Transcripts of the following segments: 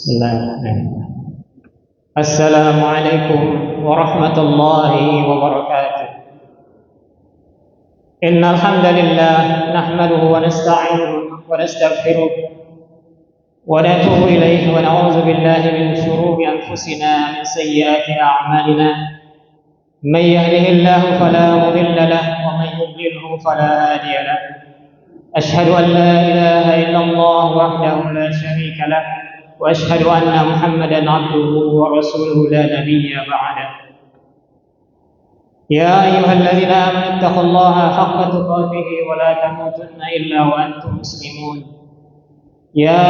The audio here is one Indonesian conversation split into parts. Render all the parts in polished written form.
Bismillahirrahmanirrahim. Assalamualaikum warahmatullahi wabarakatuh. Innal hamdalillah nahmaduhu wa nasta'inuhu wa nastaghfiruh wa natubu ilayhi wa na'udzu billahi min shururi anfusina min sayyiati a'malina. Man yahdihillahu fala mudilla lahu wa man yudlilhu fala hadiya lahu. Ashhadu an la ilaha illallah wahdahu la syarika lahu وأشهد أن محمدا عبده ورسوله لا نبي بعده. يا أيها الذين آمنوا اتقوا الله حق تقاته ولا تموتن إلا وأنتم مسلمون. يا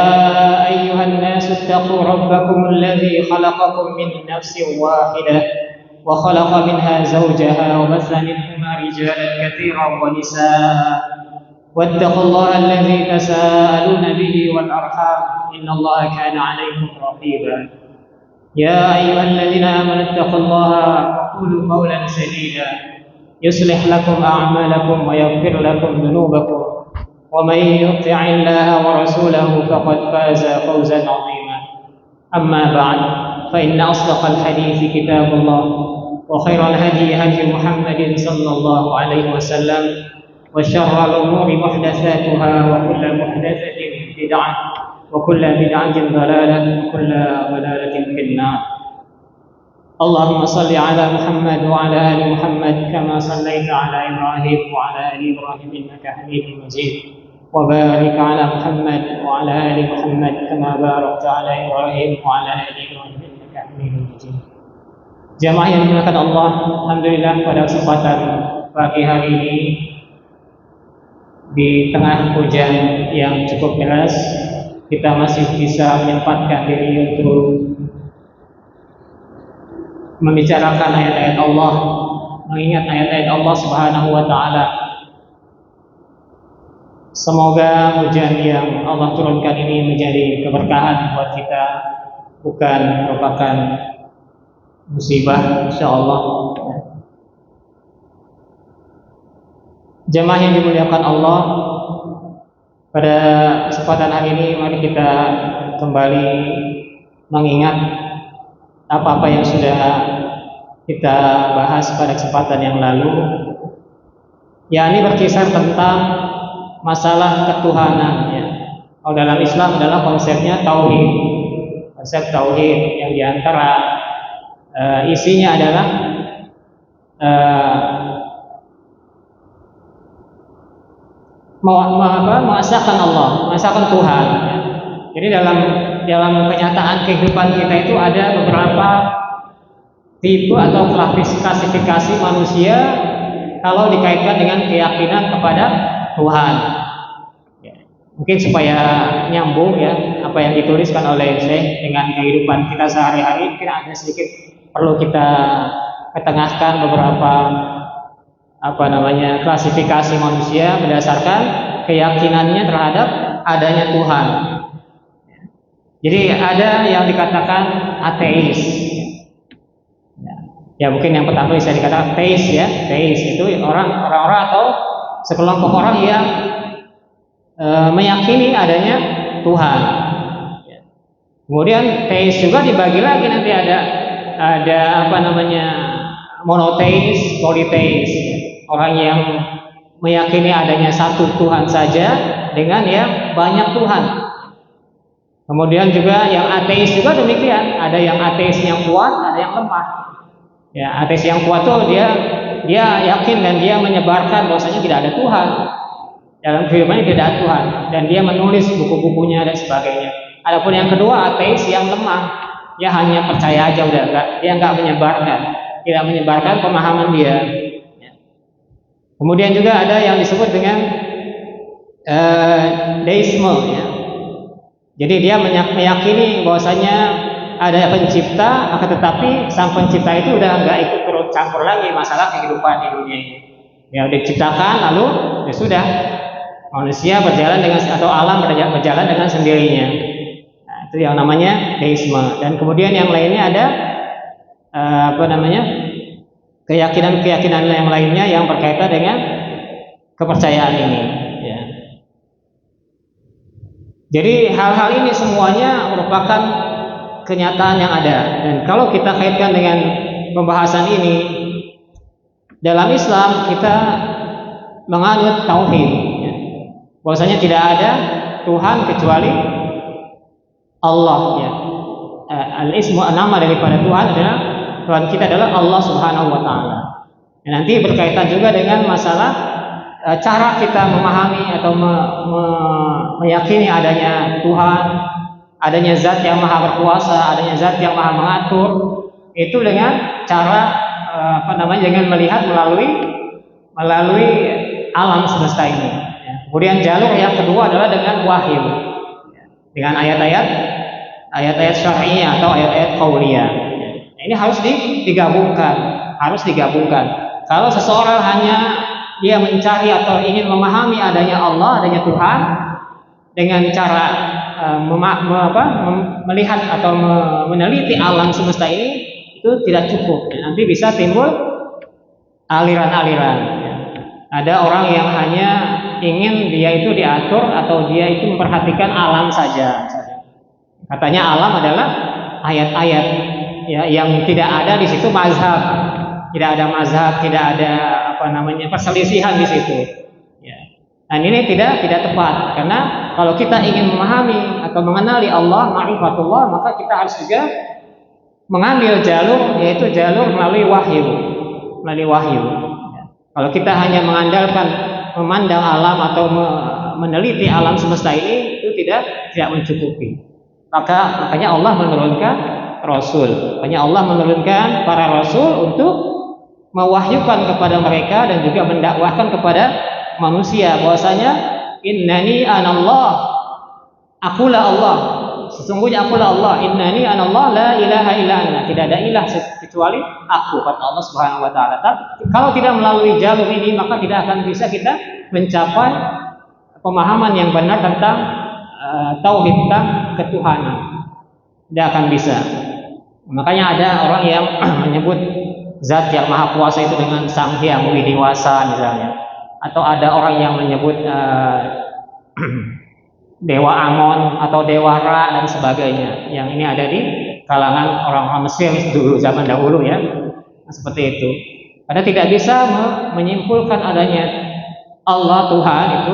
أيها الناس اتقوا ربكم الذي خلقكم من نفس واحدة وخلق منها زوجها وبث منهما رجالا كثيرا ونساء واتقوا الله الذي تساءلون به والأرحام إن الله كان عليكم رقيبا. يا أيها الذين آمنوا اتقوا الله وقولوا قولا سديدا يصلح لكم أعمالكم ويغفر لكم ذنوبكم ومن يطع الله ورسوله فقد فاز فوزا عظيما. أما بعد فإن أصدق الحديث كتاب الله وخير الهدي هدي محمد صلى الله عليه وسلم وشر الأمور محدثاتها وكل محدثة بدعة وكل بدعة ضلالة وكل ضلالة في النار. اللهم صل على محمد وعلى آل محمد كما صليت على إبراهيم وعلى آل إبراهيم إنك حميد مجيد وبارك على محمد وعلى آل محمد كما باركت على إبراهيم وعلى آل إبراهيم إنك حميد مجيد. Jamaah yang dimuliakan Allah, alhamdulillah pada kesempatan pagi hari ini di tengah hujan yang cukup deras kita masih bisa menyempatkan diri untuk membicarakan ayat-ayat Allah, mengingat ayat-ayat Allah Subhanahu wa taala. Semoga hujan yang Allah turunkan ini menjadi keberkahan buat kita, bukan merupakan musibah, insyaallah. Jemaah yang dimuliakan Allah, pada kesempatan hari ini mari kita kembali mengingat apa-apa yang sudah kita bahas pada kesempatan yang lalu, yakni berkisar tentang masalah ketuhanan ya. Kalau dalam Islam adalah konsepnya tauhid. Konsep tauhid yang diantara isinya adalah mengesahkan Allah, mengesahkan Tuhan. Jadi dalam kenyataan kehidupan kita itu ada beberapa tipe atau klasifikasi manusia kalau dikaitkan dengan keyakinan kepada Tuhan. Mungkin supaya nyambung ya apa yang dituliskan oleh Syekh dengan kehidupan kita sehari-hari, mungkin ada sedikit perlu kita ketengahkan beberapa klasifikasi manusia berdasarkan keyakinannya terhadap adanya Tuhan. Jadi ada yang dikatakan ateis. Ya mungkin yang pertama bisa dikatakan teis ya. Teis itu orang-orang atau sekelompok orang yang meyakini adanya Tuhan. Kemudian teis juga dibagi lagi, nanti ada monoteis, politeis. Orang yang meyakini adanya satu Tuhan saja dengan yang banyak Tuhan. Kemudian juga yang ateis juga demikian. Ada yang ateis yang kuat, ada yang lemah. Ya, ateis yang kuat tuh dia yakin dan dia menyebarkan bahwasanya tidak ada Tuhan. Dalam kehidupannya tidak ada Tuhan dan dia menulis buku-bukunya dan sebagainya. Adapun yang kedua ateis yang lemah, dia hanya percaya aja udah, dia enggak tidak menyebarkan pemahaman dia. Kemudian juga ada yang disebut dengan deisme ya. Jadi dia meyakini bahwasanya ada pencipta, akan tetapi sang pencipta itu udah nggak ikut turut campur lagi masalah kehidupan di dunia ini. Ya udah diciptakan lalu ya sudah, manusia berjalan dengan atau alam berjalan dengan sendirinya. Nah, itu yang namanya deisme. Dan kemudian yang lainnya ada keyakinan-keyakinan yang lainnya yang berkaitan dengan kepercayaan ini ya. Jadi hal-hal ini semuanya merupakan kenyataan yang ada. Dan kalau kita kaitkan dengan pembahasan ini, dalam Islam kita menganut tauhid, bahwasanya tidak ada Tuhan kecuali Allah, ya. Al-ismu, nama daripada Tuhan adalah, Tuhan kita adalah Allah Subhanahu wa taala. Nanti berkaitan juga dengan masalah cara kita memahami atau meyakini adanya Tuhan, adanya zat yang maha berkuasa, adanya zat yang maha mengatur, itu dengan cara dengan melihat melalui alam semesta ini. Kemudian jalur yang kedua adalah dengan wahyu, dengan ayat-ayat syar'iyyah atau ayat-ayat qauliyah. Ini harus digabungkan. Kalau seseorang hanya dia mencari atau ingin memahami adanya Allah, adanya Tuhan dengan cara melihat atau meneliti alam semesta ini, itu tidak cukup. Nanti bisa timbul aliran-aliran. Ada orang yang hanya ingin dia itu diatur atau dia itu memperhatikan alam saja. Katanya alam adalah ayat-ayat, ya, yang tidak ada di situ mazhab, tidak ada perselisihan di situ. Ya. Dan ini tidak tepat, karena kalau kita ingin memahami atau mengenali Allah, ma'rifatullah, maka kita harus juga mengambil jalur, yaitu jalur melalui wahyu. Kalau kita hanya mengandalkan memandang alam atau meneliti alam semesta ini, itu tidak mencukupi. Makanya Allah menurunkan Rasul. Makanya Allah menurunkan para Rasul untuk mewahyukan kepada mereka dan juga mendakwahkan kepada manusia bahwasanya innani anallah, akulah Allah, sesungguhnya akulah Allah, innani anallah la ilaha illa ana, tidak ada ilah kecuali aku, kata Allah Subhanahu wa taala. Kalau tidak melalui jalur ini, maka tidak akan bisa kita mencapai pemahaman yang benar tentang tauhid, tentang ketuhanan. Tidak akan bisa. Makanya ada orang yang menyebut zat yang maha kuasa itu dengan Sang Hyang Widiwasa misalnya, atau ada orang yang menyebut Dewa Amon atau Dewa Ra dan sebagainya. Yang ini ada di kalangan orang-orang Mesir dulu, zaman dahulu, ya. Seperti itu. Karena tidak bisa menyimpulkan adanya Allah Tuhan itu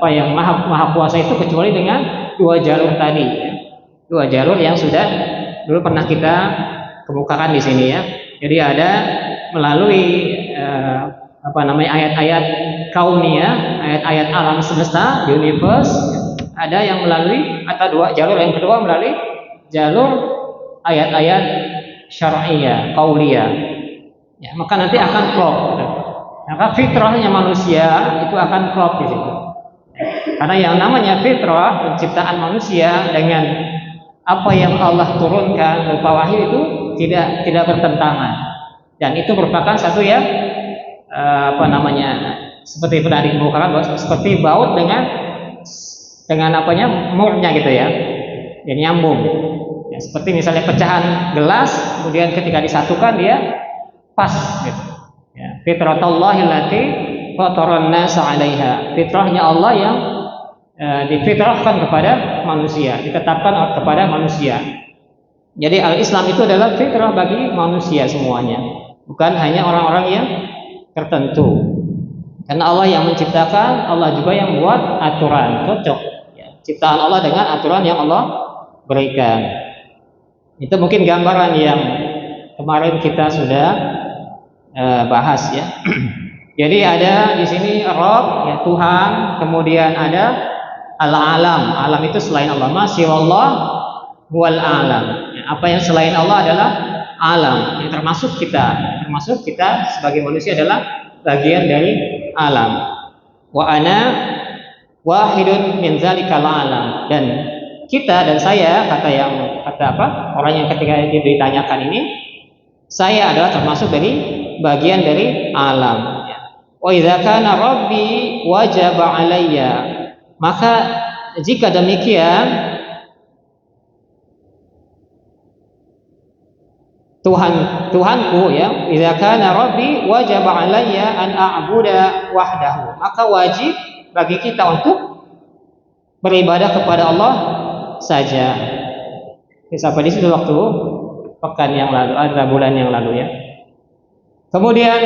yang maha kuasa itu kecuali dengan dua jalur tadi, ya. Dua jalur yang sudah dulu pernah kita kemukakan di sini, ya. Jadi ada melalui ayat-ayat kauniyah, ayat-ayat alam semesta, universe. Ada yang melalui atau jalur yang kedua melalui jalur ayat-ayat syar'iyyah, qauliyah. Ya, maka nanti akan klop. Maka fitrahnya manusia itu akan klop di situ. Karena yang namanya fitrah, penciptaan manusia dengan apa yang Allah turunkan berupa wahyu itu tidak bertentangan. Dan itu merupakan satu yang seperti pernah dikemukakan, seperti baut dengan murnya gitu, ya. Jadi nyambung. Ya, seperti misalnya pecahan gelas, kemudian ketika disatukan dia pas gitu. Ya, fitratullahi allati fataran nasa 'alaiha. Fitrahnya Allah yang difitrahkan kepada manusia, ditetapkan kepada manusia. Jadi al-Islam itu adalah fitrah bagi manusia semuanya, bukan hanya orang-orang yang tertentu. Karena Allah yang menciptakan, Allah juga yang buat aturan, cocok, ya, ciptaan Allah dengan aturan yang Allah berikan. Itu mungkin gambaran yang kemarin kita sudah bahas, ya. Jadi ada di sini Rabb, ya, Tuhan, kemudian ada al-alam. Alam itu selain Allah. Ma siwallah huwal alam. Ya, apa yang selain Allah adalah alam. Yang termasuk kita sebagai manusia adalah bagian dari alam. Wa ana wahidun min zalikal alam. Dan kita dan saya, orang yang ketika ditanyakan ini, saya adalah termasuk dari bagian dari alam. Wa idza kana rabbi wajaba alayya, maka jika demikian Tuhanku, ya, idza kana rabbi wajaba alayya an a'budu wahdahu, maka wajib bagi kita untuk beribadah kepada Allah saja. Sampai di situ waktu pekan yang lalu, ada bulan yang lalu ya. Kemudian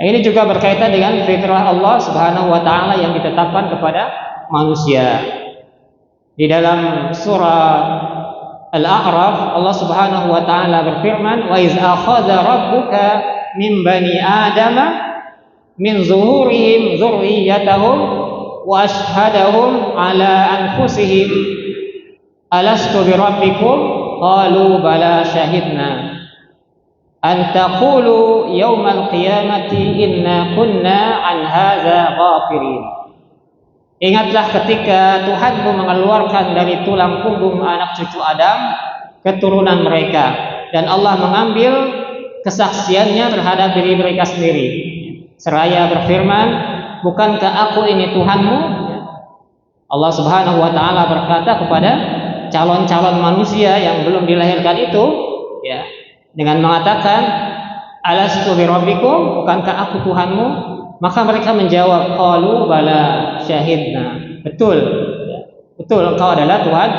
ini juga berkaitan dengan fitrah Allah Subhanahu wa taala yang ditetapkan kepada manusia. Di dalam surah Al-A'raf Allah Subhanahu wa taala berfirman, "Wa iz akhadha rabbuka min bani adama min zuhurihim dzurriyyatahum wa ashhadahum ala anfusihim alastu birabbikum qalu bala syahidna an taqulu yaumal qiyamati inna kunna an hadza ghafirin." Ingatlah ketika Tuhanmu mengeluarkan dari tulang punggung anak cucu Adam keturunan mereka, dan Allah mengambil kesaksiannya terhadap diri mereka sendiri seraya berfirman, "Bukankah aku ini Tuhanmu?" Allah Subhanahu wa taala berkata kepada calon-calon manusia yang belum dilahirkan itu ya, dengan mengatakan, "Alastu birabbikum, bukankah aku Tuhanmu?" Maka mereka menjawab, qalu bala syahidna. Betul, ya, betul engkau adalah Tuhan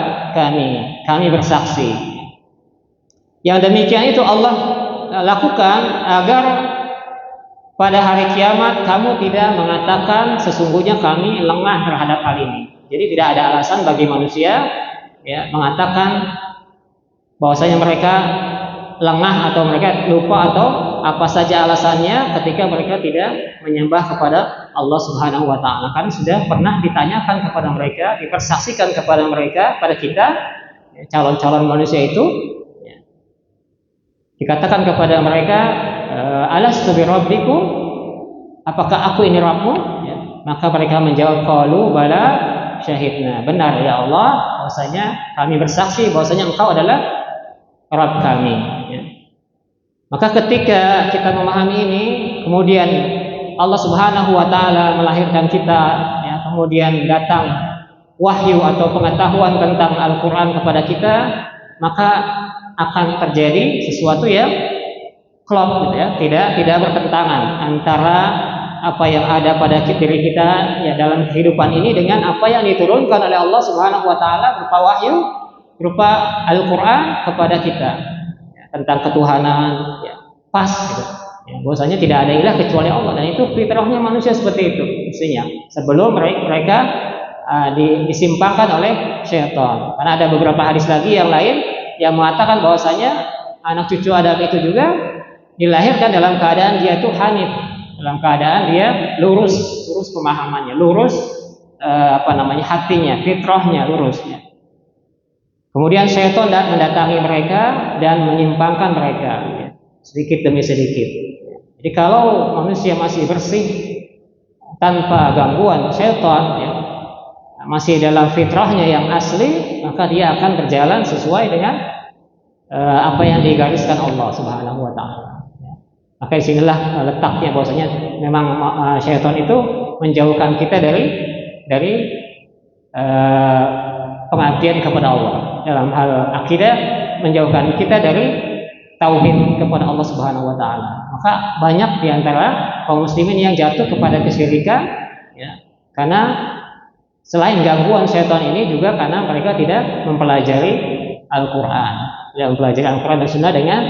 kami bersaksi. Yang demikian itu Allah lakukan agar pada hari kiamat kamu tidak mengatakan sesungguhnya kami lengah terhadap hal ini. Jadi tidak ada alasan bagi manusia ya mengatakan bahwasanya mereka lengah atau mereka lupa atau apa saja alasannya ketika mereka tidak menyembah kepada Allah Subhanahu wa taala. Karena sudah pernah ditanyakan kepada mereka, dipersaksikan kepada mereka, pada kita calon-calon manusia itu ya, dikatakan kepada mereka, alastu birabbikum, apakah aku ini Rabbmu? Ya, maka mereka menjawab, qalu bala syahidna. Benar ya Allah, bahwasanya kami bersaksi bahwasanya engkau adalah Rabb kami ya. Maka ketika kita memahami ini, kemudian Allah Subhanahu wa taala melahirkan kita ya, kemudian datang wahyu atau pengetahuan tentang Al-Qur'an kepada kita, maka akan terjadi sesuatu yang klop gitu ya, tidak bertentangan antara apa yang ada pada diri kita ya dalam kehidupan ini dengan apa yang diturunkan oleh Allah Subhanahu wa taala berupa wahyu, berupa Al-Qur'an kepada kita ya, tentang ketuhanan ya, pas gitu. Ya, bahwasanya tidak ada ilah kecuali Allah, dan itu fitrahnya manusia seperti itu mestinya sebelum mereka disimpangkan oleh syaitan. Karena ada beberapa hadis lagi yang lain yang mengatakan bahwasanya anak cucu Adam itu juga dilahirkan dalam keadaan dia itu hanif, dalam keadaan dia lurus pemahamannya, lurus hatinya, fitrahnya lurusnya. Kemudian syaitan mendatangi mereka dan menyimpangkan mereka ya, sedikit demi sedikit. Jadi kalau manusia masih bersih tanpa gangguan syaitan ya, masih dalam fitrahnya yang asli, maka dia akan berjalan sesuai dengan apa yang digariskan Allah Subhanahu wa taala. Maka disinilah letaknya bahwasanya memang syaitan itu menjauhkan kita dari pengabdian kepada Allah. Dalam hal akidah menjauhkan kita dari tauhid kepada Allah Subhanahu wa taala. Maka banyak di antara kaum muslimin yang jatuh kepada kesyirikan ya, karena selain gangguan syaitan ini juga karena mereka tidak mempelajari Al-Qur'an. Tidak mempelajari Al-Qur'an dan Sunnah dengan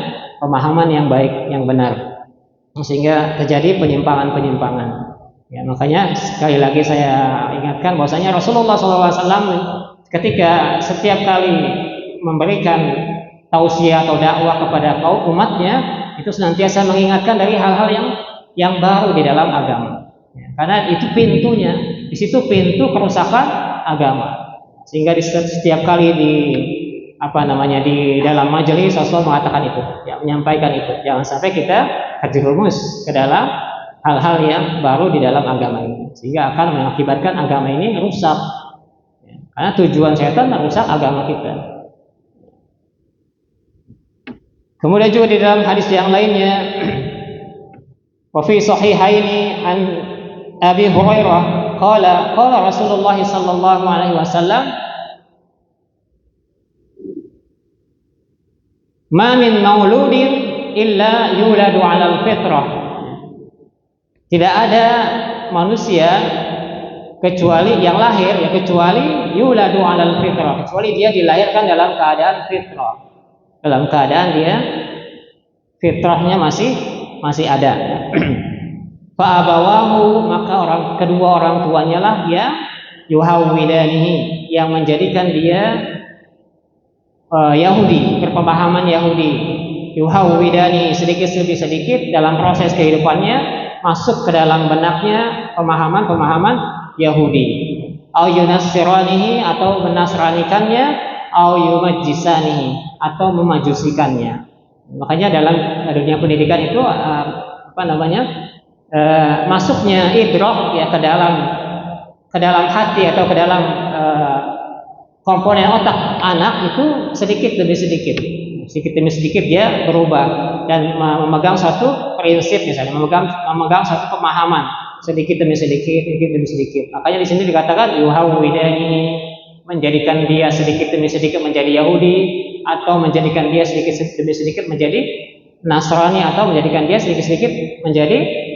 pemahaman yang baik, yang benar. Sehingga terjadi penyimpangan-penyimpangan. Ya, makanya sekali lagi saya ingatkan bahwasanya Rasulullah SAW ketika setiap kali memberikan tausiah atau dakwah kepada kaum umatnya itu senantiasa mengingatkan dari hal-hal yang baru di dalam agama. Ya, karena itu pintunya, di situ pintu kerusakan agama. Sehingga di setiap kali di dalam majelis Rasulullah mengatakan itu, ya, menyampaikan itu. Jangan sampai kita terjerumus ke dalam hal-hal yang baru di dalam agama ini, sehingga akan mengakibatkan agama ini rusak. Ya, karena tujuan setan merusak agama kita. Kemudian juga di dalam hadis yang lainnya, wa fi sahihaini an Abi Hurairah qala Rasulullah sallallahu alaihi wasallam, ma min mauludin illa yuladu 'alal fitrah. Tidak ada manusia kecuali yang lahir ya, kecuali yuladu 'alal fitrah, kecuali dia dilahirkan dalam keadaan fitrah, dalam keadaan dia fitrahnya masih ada. Fa abawahu, maka kedua orang tuanya lah ya yuhawwidanihi, yang menjadikan dia Yahudi, berpemahaman Yahudi. Yuhawwidani, sedikit demi sedikit dalam proses kehidupannya masuk ke dalam benaknya pemahaman Yahudi. Au yunassiranihi, atau menasranikannya, au yumajjisanihi, atau memajusikannya. Makanya dalam dunia pendidikan itu masuknya idrok ya ke dalam hati atau ke dalam komponen otak anak itu sedikit demi sedikit dia berubah dan memegang satu prinsip, misalnya memegang satu pemahaman sedikit demi sedikit. Makanya di sini dikatakan yuhawwidani, menjadikan dia sedikit demi sedikit menjadi Yahudi, atau menjadikan dia sedikit demi sedikit menjadi Nasrani, atau menjadikan dia sedikit menjadi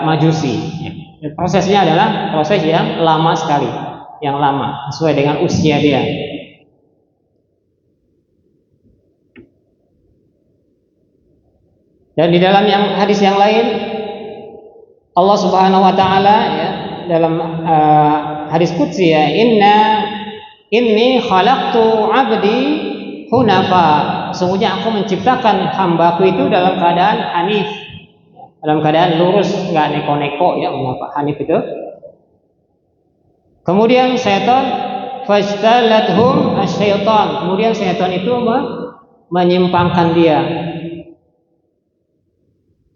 Majusi. Prosesnya adalah proses yang lama sekali, yang lama sesuai dengan usia dia. Dan di dalam hadis yang lain, Allah Subhanahu wa taala ya, dalam hadis qudsi ya, inni khalaqtu 'abdi hunafa, sesungguhnya aku menciptakan hambaku itu dalam keadaan hanif, dalam keadaan lurus, enggak neko-neko ya, hanif itu. Kemudian syaitan fastalathum asyaitan, kemudian syaitan itu menyimpangkan dia.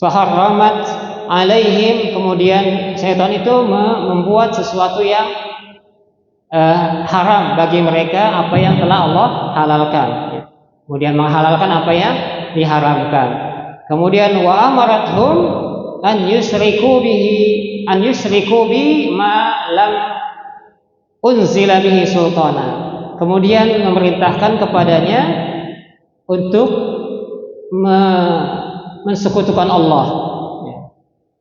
Faharramat alaihim, kemudian syaitan itu membuat sesuatu yang haram bagi mereka apa yang telah Allah halalkan, kemudian menghalalkan apa yang diharamkan. Kemudian wa amarathum an yusyriku bi ma lam unzila bihi sultana, kemudian memerintahkan kepadanya untuk mensekutukan Allah,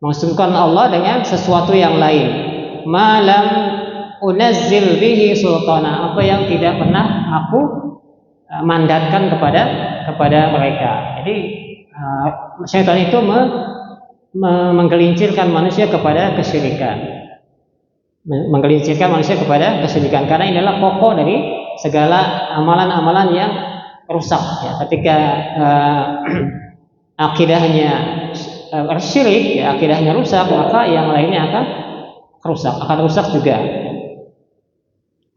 mensekutukan Allah dengan sesuatu yang lain. Malam unazzil bihi sultana, apa yang tidak pernah aku mandatkan kepada mereka. Jadi syaitan itu menggelincirkan manusia kepada kesyirikan, karena ini adalah pokok dari segala amalan-amalan yang rusak ya. Ketika akidahnya syirik ya, akidahnya rusak, maka yang lainnya akan rusak juga.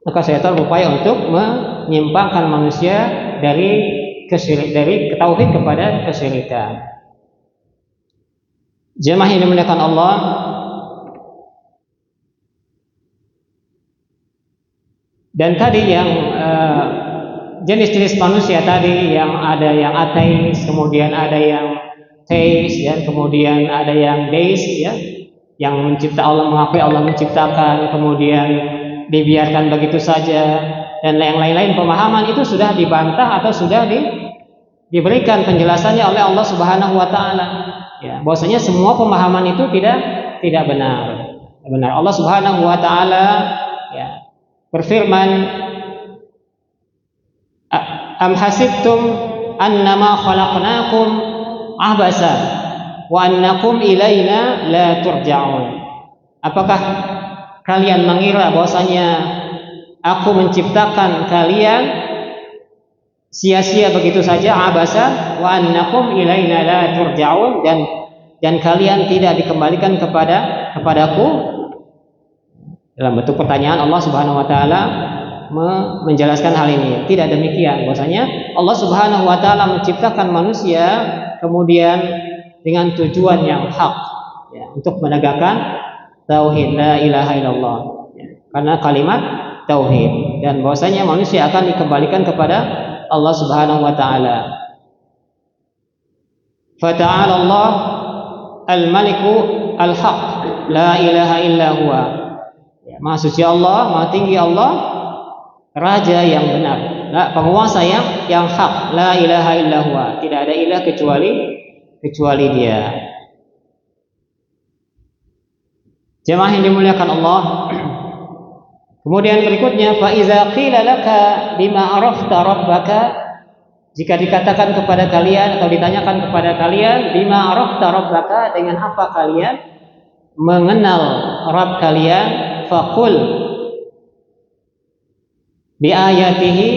Maka syaitan berupaya untuk menyimpangkan manusia dari tauhid kepada kesyirikan. Jemaah ini dimuliakan Allah, dan tadi yang jenis-jenis manusia tadi, yang ada yang ateis, kemudian ada yang teis, dan kemudian ada yang deis ya, yang Allah mengakui Allah menciptakan, kemudian dibiarkan begitu saja, dan yang lain-lain pemahaman itu sudah dibantah atau sudah diberikan penjelasannya oleh Allah Subhanahu wa taala ya, bahwasanya semua pemahaman itu tidak benar. Allah Subhanahu wa taala ya berfirman, am hasibtum annama khalaqnakum abasa wa annakum ilaina la turja'un. Apakah kalian mengira bahwasanya aku menciptakan kalian sia-sia begitu saja, abasa wa annakum ilaina la turja'un, dan kalian tidak dikembalikan kepadaku? Dalam bentuk pertanyaan, Allah Subhanahu wa taala menjelaskan hal ini. Tidak demikian, bahwasanya Allah Subhanahu wa taala menciptakan manusia kemudian dengan tujuan yang hak ya, untuk menegakkan tauhid la ilaha illallah ya, karena kalimat tauhid, dan bahwasanya manusia akan dikembalikan kepada Allah Subhanahu wa taala. Fata'ala Allah al-Maliku al-Haq la ilaha illa huwa. Ya, Maha suci Allah, Maha tinggi Allah, Raja yang benar, penguasa yang hak, la ilaha illa huwa, tidak ada ilah kecuali Dia. Jemaah yang dimuliakan Allah. Kemudian berikutnya, fa iza qila laka bima arafta rabbaka, jika dikatakan kepada kalian atau ditanyakan kepada kalian, bima arafta rabbaka, dengan apa kalian mengenal Rabb kalian, faqul bi ayatihi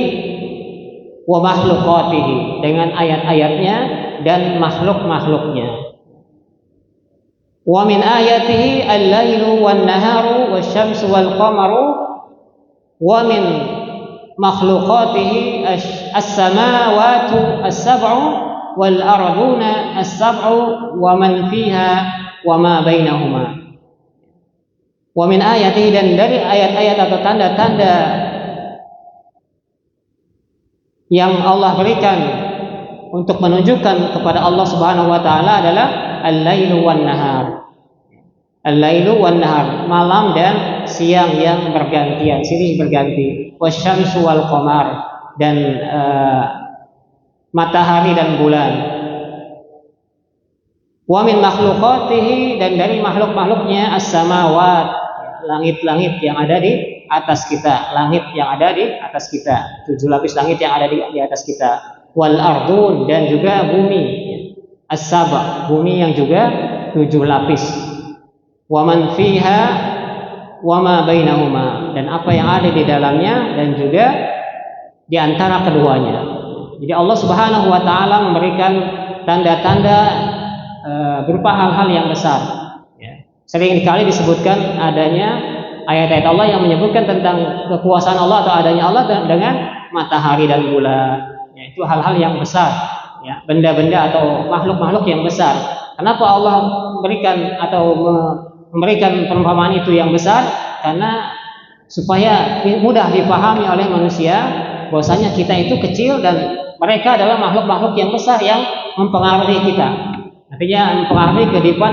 wa makhluqatihi, dengan ayat-ayatnya dan makhluk-makhluknya. Wa min ayatihi al-lailu wan-naharu wasyamsu wal-qamaru wa min makhluqatihi as-samawati as-sab'u wal-arduna as-sab'u wa man fiha wa ma bainahuma. Wa min ayatihi, dan dari ayat-ayat atau tanda-tanda yang Allah berikan untuk menunjukkan kepada Allah Subhanahu wa taala adalah al-lailu wan-nahar. Al-lailu wan-nahar, malam dan siang yang bergantian, silih berganti. Wasyamsu wal qamar, dan matahari dan bulan. Wa min makhluqatihi, dan dari makhluk-makhluknya as-samawat, langit-langit yang ada di atas kita, langit yang ada di atas kita, 7 lapis langit yang ada di atas kita. Wal ardun, dan juga bumi, as-sab', bumi yang juga 7 lapis. Wa man fiha wa ma bainahuma, dan apa yang ada di dalamnya dan juga di antara keduanya. Jadi Allah Subhanahu wa taala memberikan tanda-tanda berupa hal-hal yang besar. Sering kali disebutkan adanya ayat-ayat Allah yang menyebutkan tentang kekuasaan Allah atau adanya Allah dengan matahari dan bulan. Itu hal-hal yang besar, benda-benda atau makhluk-makhluk yang besar. Kenapa Allah memberikan atau memberikan perumpamaan itu yang besar? Karena supaya mudah dipahami oleh manusia bahwasanya kita itu kecil dan mereka adalah makhluk-makhluk yang besar yang mempengaruhi kita. Artinya mempengaruhi kehidupan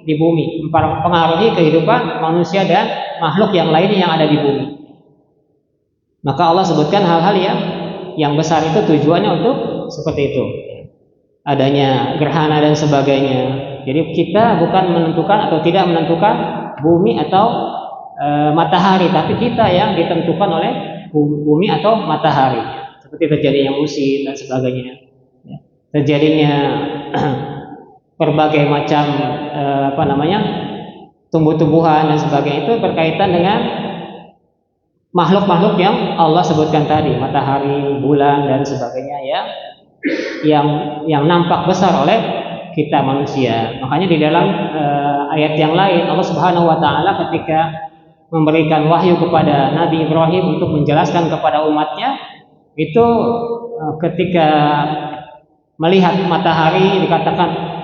di bumi, mempengaruhi kehidupan manusia dan makhluk yang lainnya yang ada di bumi. Maka Allah sebutkan hal-hal yang besar itu tujuannya untuk seperti itu. Adanya gerhana dan sebagainya. Jadi kita bukan menentukan atau tidak menentukan bumi atau matahari, tapi kita yang ditentukan oleh bumi atau matahari. Seperti terjadinya musim dan sebagainya. Terjadinya berbagai macam tumbuh-tumbuhan dan sebagainya, itu berkaitan dengan makhluk-makhluk yang Allah sebutkan tadi, matahari, bulan dan sebagainya, yang nampak besar oleh kita manusia. Makanya di dalam ayat yang lain Allah Subhanahu wa taala ketika memberikan wahyu kepada Nabi Ibrahim untuk menjelaskan kepada umatnya, itu ketika melihat matahari dikatakan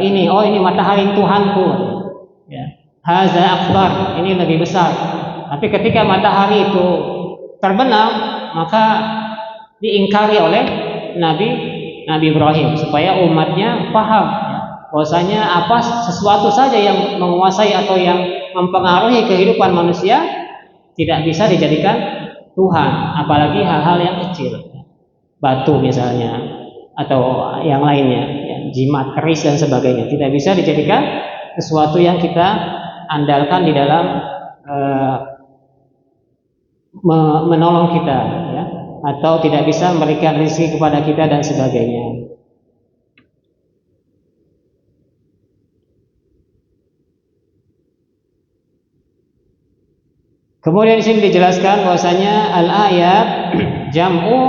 ini matahari Tuhanku, haza akbar, ini lebih besar. Tapi ketika matahari itu terbenam, maka diingkari oleh Nabi Ibrahim supaya umatnya paham bahwasanya sesuatu saja yang menguasai atau yang mempengaruhi kehidupan manusia tidak bisa dijadikan Tuhan, apalagi hal-hal yang kecil, batu misalnya atau yang lainnya, jimat, keris dan sebagainya, tidak bisa dijadikan sesuatu yang kita andalkan di dalam menolong kita, atau tidak bisa memberikan rezeki kepada kita dan sebagainya. Kemudian di sini dijelaskan bahwasanya al-ayat jam'u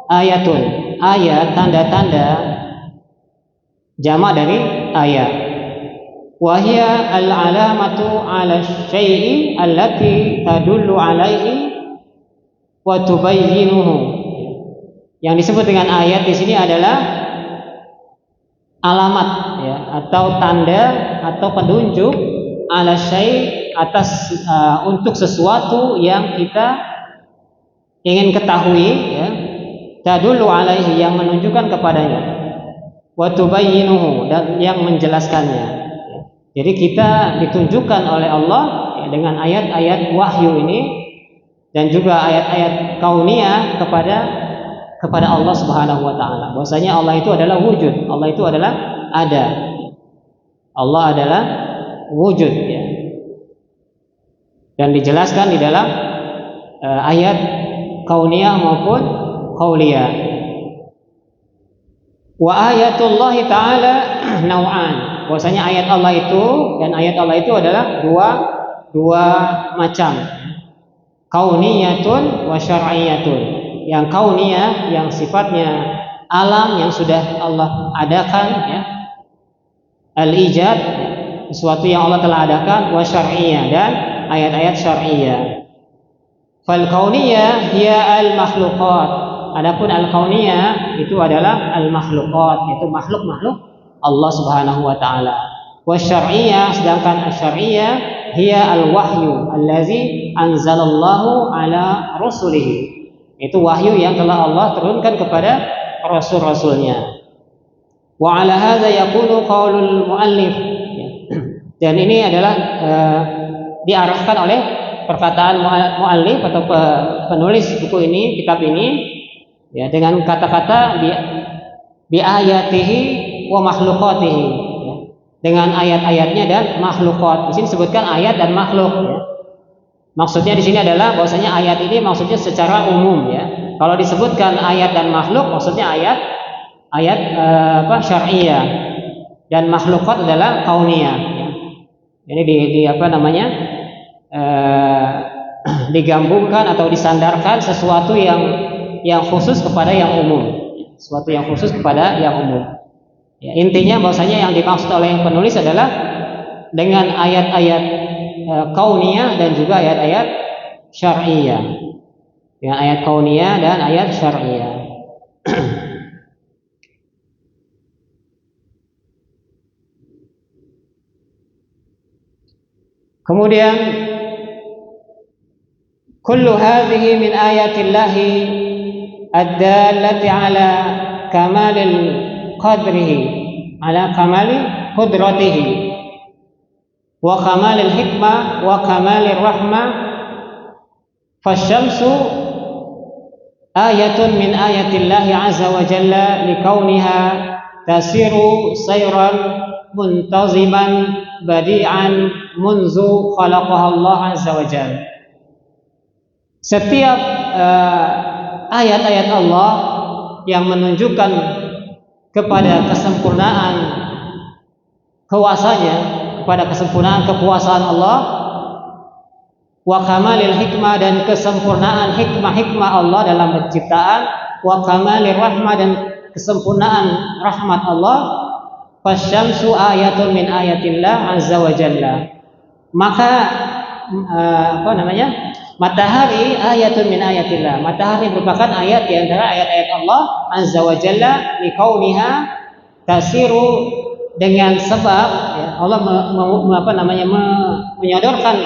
ayatun, ayat tanda-tanda jamak dari ayat. Wa hiya al-alamatu 'ala syai'i allati tadullu 'alaihi wa tubayyinuhu. Yang disebut dengan ayat di sini adalah alamat, atau tanda atau penunjuk, ala syai', atas untuk sesuatu yang kita ingin ketahui, tadullu alaihi, yang menunjukkan kepadanya, wa tubayyinuhu, dan yang menjelaskannya. Jadi kita ditunjukkan oleh Allah dengan ayat-ayat wahyu ini dan juga ayat-ayat kauniyah kepada Allah Subhanahu wa taala. Bahwasanya Allah itu adalah wujud, Allah itu adalah ada. Allah adalah wujud, dan dijelaskan di dalam ayat kauniyah maupun qauliyah. Wa ayatullahi ta'ala nau'an. Bahwasanya ayat Allah itu dan ayat Allah itu adalah dua macam. Kauniyatun wa syar'iyatun. Yang kauniyah yang sifatnya alam yang sudah Allah adakan, ya. Al-ijad, sesuatu yang Allah telah adakan, wa syar'iyah, dan ayat-ayat syar'iyah. Fal kauniyah hiya al-makhluqat. Adapun al-kauniyah itu adalah al-makhluqat, yaitu makhluk-makhluk Allah Subhanahu wa taala. Wa syar'iyah, sedangkan asy-syar'iyah hiya al-wahyu allazi anzalallahu ala rusulihi. Itu wahyu yang telah Allah turunkan kepada rasul-rasulnya. Wa ala hadza yakunu qaulul muallif. Dan ini adalah diarahkan oleh perkataan muallif atau penulis buku ini, kitab ini, ya, dengan kata-kata bi ayatihi wa makhluqatihi, ya, dengan ayat-ayatnya dan makhluqat. Di sini disebutkan ayat dan makhluk, ya. Maksudnya di sini adalah bahwasanya ayat ini maksudnya secara umum, ya. Kalau disebutkan ayat dan makhluk maksudnya ayat syar'iyah, dan makhluqat adalah kauniyah, ya. Jadi digambungkan atau disandarkan sesuatu yang khusus kepada yang umum, sesuatu yang khusus kepada yang umum. Ya, intinya bahwasanya yang dimaksud oleh penulis adalah dengan ayat-ayat kauniyah dan juga ayat-ayat syar'iyah. Dengan ayat kauniyah dan ayat syar'iyah. Kemudian kullu hadhihi min ayatillahi ad-dallati ala kamalil qadrihi, ala kamali qudratihi wa kamalil hikmah wa kamalir rahmah. Fasyamsu ayatun min ayatillahi azza wa jalla likauniha tasiru sayran muntaziman badi'an munzu khalaqaha Allah azza wa jalla. Setiap ayat-ayat Allah yang menunjukkan kepada kesempurnaan kuasanya, kepada kesempurnaan kekuasaan Allah, wa kamalil hikmah, dan kesempurnaan hikmah Allah dalam penciptaan, wa kamalir rahmah, dan kesempurnaan rahmat Allah. Fasyamsu ayatun min ayatillah azza wa jalla. Maka matahari ayatun min ayatillah. Matahari merupakan ayat di antara ayat-ayat Allah azza wa jalla, likauniha tasiru, dengan sebab, ya, Allah menyodorkan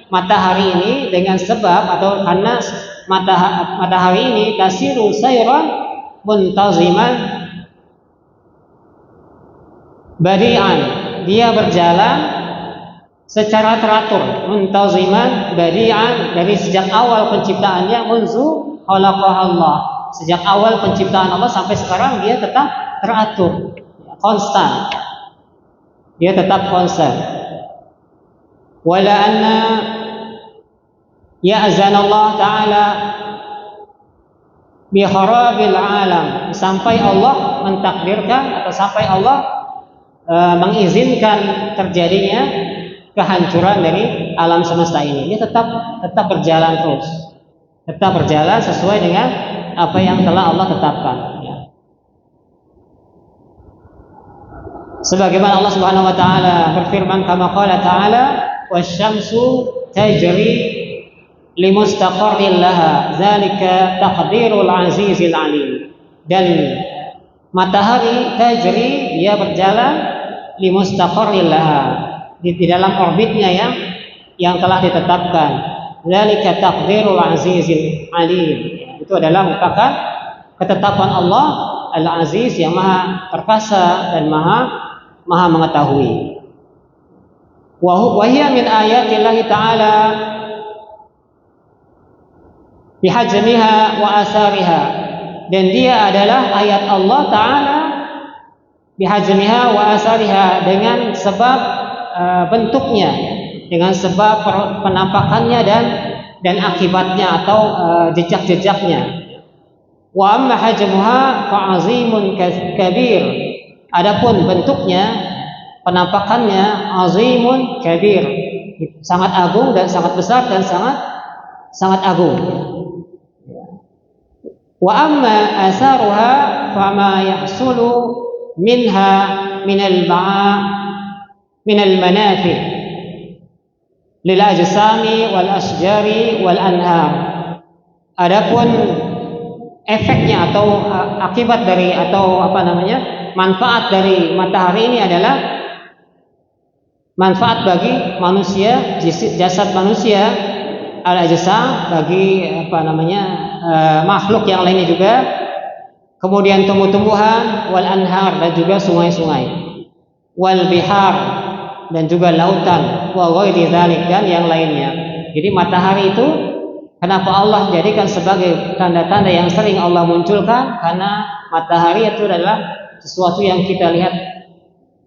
matahari ini dengan sebab atau karena matahari ini tasiru sayran muntaziman badi'an, dia berjalan secara teratur, muntaziman badi'an, dari sejak awal penciptaannya, munzu khalaqaha Allah, sejak awal penciptaan Allah sampai sekarang dia tetap teratur, konstan, dia tetap konstan. Wala anna ya'zan Allah ta'ala bi kharabil alam, sampai Allah mentakdirkan atau sampai Allah mengizinkan terjadinya kehancuran dari alam semesta ini. Dia tetap berjalan terus, tetap berjalan sesuai dengan apa yang telah Allah tetapkan, ya. Sebagaimana Allah Subhanahu wa taala berfirman, kama qala ta'ala, wasyamsu tajri limustaqarrin laha dzalika taqdirul azizil alim. Dan matahari tajri, dia berjalan limustaqarrin laha, di dalam orbitnya yang telah ditetapkan. Dzalika taqdirul azizil alim. Itu adalah merupakan ketetapan Allah Al-Aziz yang maha perkasa dan maha mengetahui. Wa hiya min ayatillahi ta'ala bihajmiha wa asariha, dan dia adalah ayat Allah Ta'ala bihajmiha wa asariha, dengan sebab bentuknya dengan sebab penampakannya dan akibatnya atau jejak-jejaknya. Wa amma hajmuha fa'azimun kabir. Adapun bentuknya, penampakannya azimun kabir, sangat agung dan sangat besar dan sangat agung. Wa amma asaruha fama yahsulu minha min al-manafi lil ajsami wal asjari wal anhar. Adapun efeknya atau akibat dari atau manfaat dari matahari ini adalah manfaat bagi manusia, jasad manusia, al-ajsam, bagi makhluk yang lainnya juga, kemudian tumbuh-tumbuhan, wal anhar, dan juga sungai-sungai, wal bihar, dan juga lautan, wa ghairi dzalik, dan yang lainnya. Jadi matahari itu kenapa Allah jadikan sebagai tanda-tanda yang sering Allah munculkan? Karena matahari itu adalah sesuatu yang kita lihat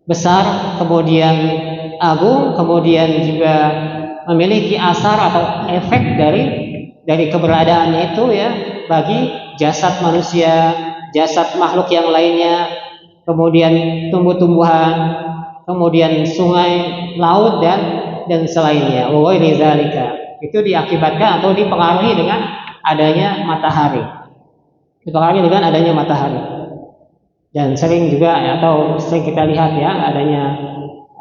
besar, kemudian agung, kemudian juga memiliki asar atau efek dari keberadaannya itu ya bagi jasad manusia, jasad makhluk yang lainnya, kemudian tumbuh-tumbuhan, kemudian sungai, laut dan selainnya. Wa ghairi dzalika. Itu diakibatkan atau dipengaruhi dengan adanya matahari. Dipengaruhi dengan adanya matahari. Dan sering juga atau sering kita lihat ya adanya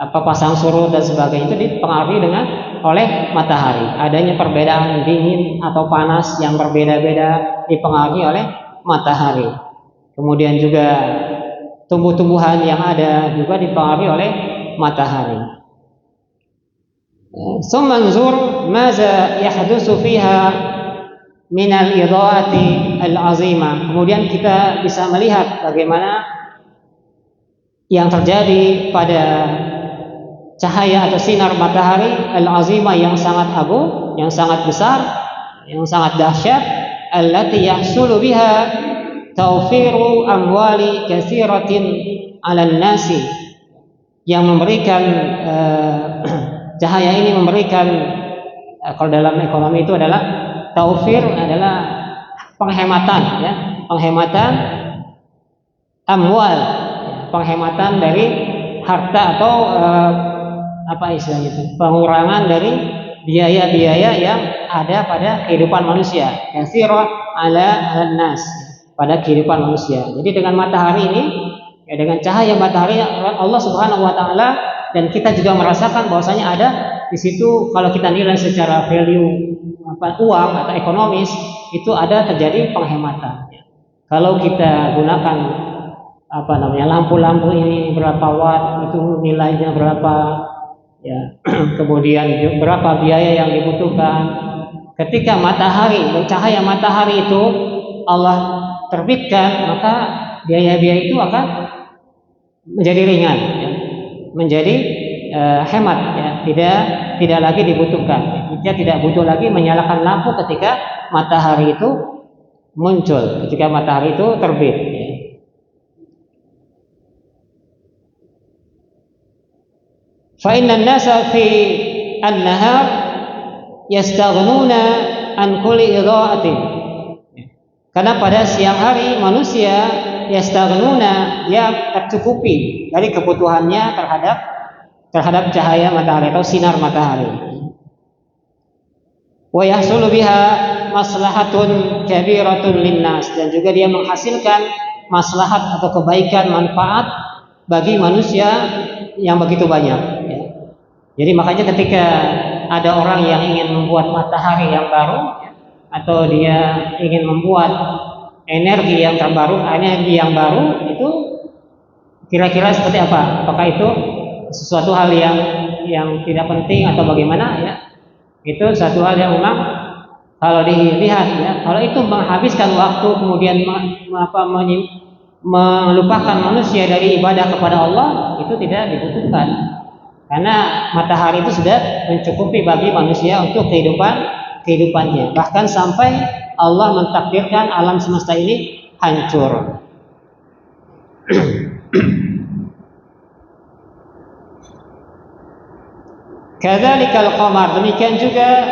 pasang surut dan sebagainya itu dipengaruhi oleh matahari. Adanya perbedaan dingin atau panas yang berbeda-beda dipengaruhi oleh matahari. Kemudian juga tumbuh-tumbuhan yang ada juga dipengaruhi oleh matahari. Sumanzur maza yahdusu fiha min al-idha'ati al-azimah. Kemudian kita bisa melihat bagaimana yang terjadi pada cahaya atau sinar matahari al-azimah yang sangat agung, yang sangat besar, yang sangat dahsyat, allati yahsulu biha tawfiru amwali katsiratin 'alan nasi, yang memberikan cahaya ini memberikan kalau dalam ekonomi itu adalah taufir, adalah penghematan ya, penghematan amwal, penghematan dari harta atau apa istilahnya itu, pengurangan dari biaya-biaya yang ada pada kehidupan manusia, katsira 'alan nas, pada kehidupan manusia. Jadi dengan matahari ini ya, dengan cahaya matahari Allah Subhanahu wa taala, dan kita juga merasakan bahwasanya ada di situ kalau kita nilai secara value uang atau ekonomis itu ada terjadi penghematan. Kalau kita gunakan lampu-lampu ini berapa watt, itu nilainya berapa ya, kemudian berapa biaya yang dibutuhkan. Ketika matahari, cahaya matahari itu Allah terbitkan, maka biaya-biaya itu akan menjadi ringan ya, menjadi hemat ya, tidak lagi dibutuhkan. Kita tidak butuh lagi menyalakan lampu ketika matahari itu muncul, ketika matahari itu terbit ya. Fa innan nasa fi an-nahar yastaghnuna an kulli idha'atin. Karena pada siang hari manusia yastaghnuna, dia tercukupi dari kebutuhannya terhadap cahaya matahari atau sinar matahari. Wa yahsulu biha maslahatun kabiratun linnas, dan juga dia menghasilkan maslahat atau kebaikan, manfaat bagi manusia yang begitu banyak ya. Jadi makanya ketika ada orang yang ingin membuat matahari yang baru atau dia ingin membuat energi yang terbaru, energi yang baru, itu kira-kira seperti apa? Apakah itu sesuatu hal yang tidak penting atau bagaimana ya? Itu satu hal yang memang kalau dilihat ya, kalau itu menghabiskan waktu kemudian melupakan manusia dari ibadah kepada Allah, itu tidak dibutuhkan. Karena matahari itu sudah mencukupi bagi manusia untuk kehidupannya. Bahkan sampai Allah mentakdirkan alam semesta ini hancur. Kadzalikal qamar, demikian juga